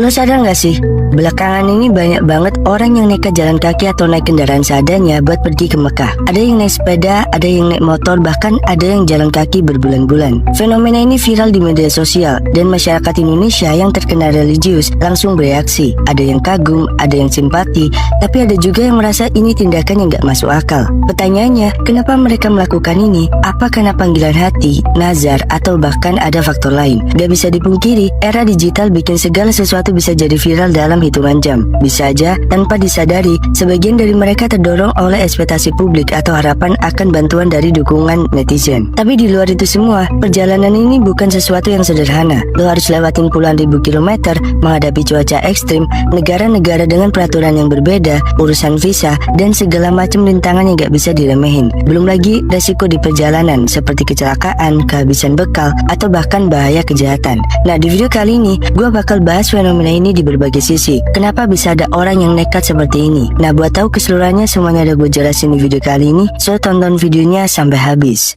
Lo sadar gak sih? Belakangan ini banyak banget orang yang nekat jalan kaki atau naik kendaraan seadanya buat pergi ke Mekah. Ada yang naik sepeda, ada yang naik motor, bahkan ada yang jalan kaki berbulan-bulan. Fenomena ini viral di media sosial dan masyarakat Indonesia yang terkena religius langsung bereaksi. Ada yang kagum, ada yang simpati, tapi ada juga yang merasa ini tindakan yang gak masuk akal. Pertanyaannya, kenapa mereka melakukan ini? Apa karena panggilan hati, nazar, atau bahkan ada faktor lain? Gak bisa dipungkiri, era digital bikin segala sesuatu bisa jadi viral dalam hitungan jam. Bisa aja, tanpa disadari, sebagian dari mereka terdorong oleh ekspektasi publik atau harapan akan bantuan dari dukungan netizen. Tapi di luar itu semua, perjalanan ini bukan sesuatu yang sederhana. Lo harus lewatin puluhan ribu kilometer, menghadapi cuaca ekstrim, negara-negara dengan peraturan yang berbeda, urusan visa, dan segala macam rintangan yang gak bisa diremehin. Belum lagi resiko di perjalanan, seperti kecelakaan, kehabisan bekal, atau bahkan bahaya kejahatan. Nah, di video kali ini, gue bakal bahas fenomena ini di berbagai sisi. Kenapa bisa ada orang yang nekat seperti ini? Nah, buat tahu keseluruhannya semuanya udah gue jelasin di video kali ini, so tonton videonya sampai habis.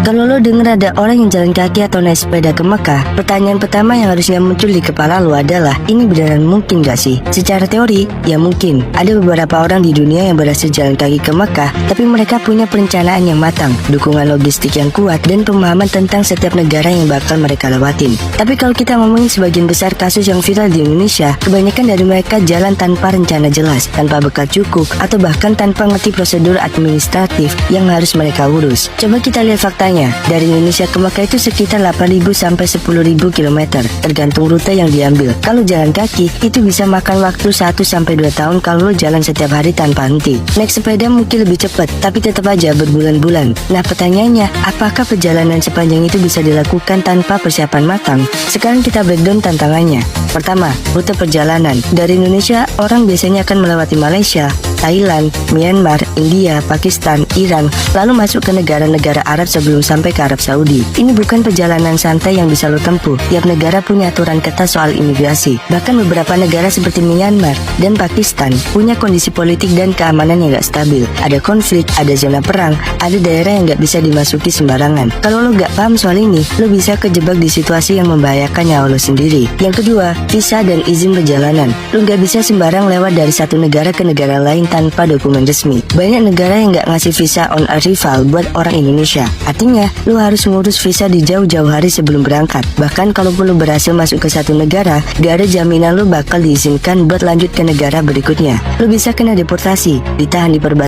Kalau lo denger ada orang yang jalan kaki atau naik sepeda ke Mekah, pertanyaan pertama yang harusnya muncul di kepala lo adalah, ini beneran mungkin gak sih? Secara teori, ya mungkin. Ada beberapa orang di dunia yang berhasil jalan kaki ke Mekah, tapi mereka punya perencanaan yang matang, dukungan logistik yang kuat, dan pemahaman tentang setiap negara yang bakal mereka lewatin. Tapi kalau kita ngomongin sebagian besar kasus yang viral di Indonesia, kebanyakan dari mereka jalan tanpa rencana jelas, tanpa bekal cukup, atau bahkan tanpa ngerti prosedur administratif yang harus mereka urus. Coba kita lihat faktanya. Dari Indonesia ke Mekah itu sekitar 8.000 sampai 10.000 km, tergantung rute yang diambil. Kalau jalan kaki, itu bisa makan waktu 1 sampai 2 tahun kalau lo jalan setiap hari tanpa henti. Naik sepeda mungkin lebih cepat, tapi tetap aja berbulan-bulan. Nah, pertanyaannya, apakah perjalanan sepanjang itu bisa dilakukan tanpa persiapan matang? Sekarang kita breakdown tantangannya. Pertama, rute perjalanan. Dari Indonesia, orang biasanya akan melewati Malaysia, Thailand, Myanmar, India, Pakistan, Iran, lalu masuk ke negara-negara Arab sebelum sampai ke Arab Saudi. Ini bukan perjalanan santai yang bisa lo tempuh. Tiap negara punya aturan ketat soal imigrasi. Bahkan beberapa negara seperti Myanmar dan Pakistan punya kondisi politik dan keamanan yang gak stabil. Ada konflik, ada zona perang, ada daerah yang gak bisa dimasuki sembarangan. Kalau lo gak paham soal ini, lo bisa kejebak di situasi yang membahayakan nyawa lo sendiri. Yang kedua, visa dan izin perjalanan. Lo gak bisa sembarang lewat dari satu negara ke negara lain tanpa dokumen resmi. Banyak negara yang gak ngasih visa on arrival buat orang Indonesia. Artinya, lo harus ngurus visa di jauh-jauh hari sebelum berangkat. Bahkan kalaupun lo berhasil masuk ke satu negara, gak ada jaminan lo bakal diizinkan buat lanjut ke negara berikutnya. Lo bisa kena deportasi, ditahan di perbatasan